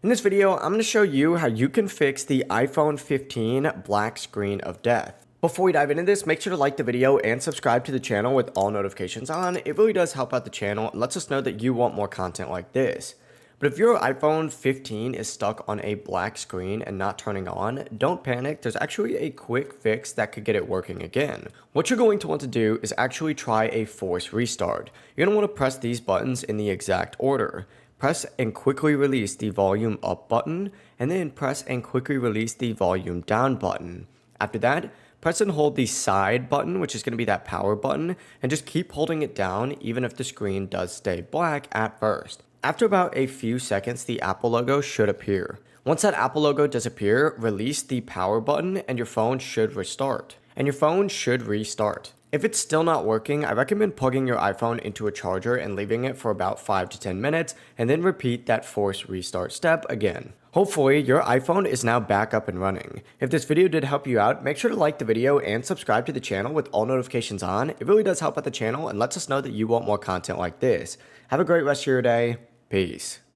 In this video, I'm going to show you how you can fix the iPhone 15 black screen of death. Before we dive into this, make sure to like the video and subscribe to the channel with all notifications on. It really does help out the channel and lets us know that you want more content like this. But if your iPhone 15 is stuck on a black screen and not turning on, don't panic. There's actually a quick fix that could get it working again. What you're going to want to do is actually try a force restart. You're going to want to press these buttons in the exact order. Press and quickly release the volume up button, and then press and quickly release the volume down button. After that, press and hold the side button, which is going to be that power button, and just keep holding it down even if the screen does stay black at first. After about a few seconds, the Apple logo should appear. Once that Apple logo does appear, release the power button and your phone should restart. And your phone should restart. If it's still not working, I recommend plugging your iPhone into a charger and leaving it for about 5 to 10 minutes and then repeat that force restart step again. Hopefully, your iPhone is now back up and running. If this video did help you out, make sure to like the video and subscribe to the channel with all notifications on. It really does help out the channel and lets us know that you want more content like this. Have a great rest of your day. Peace.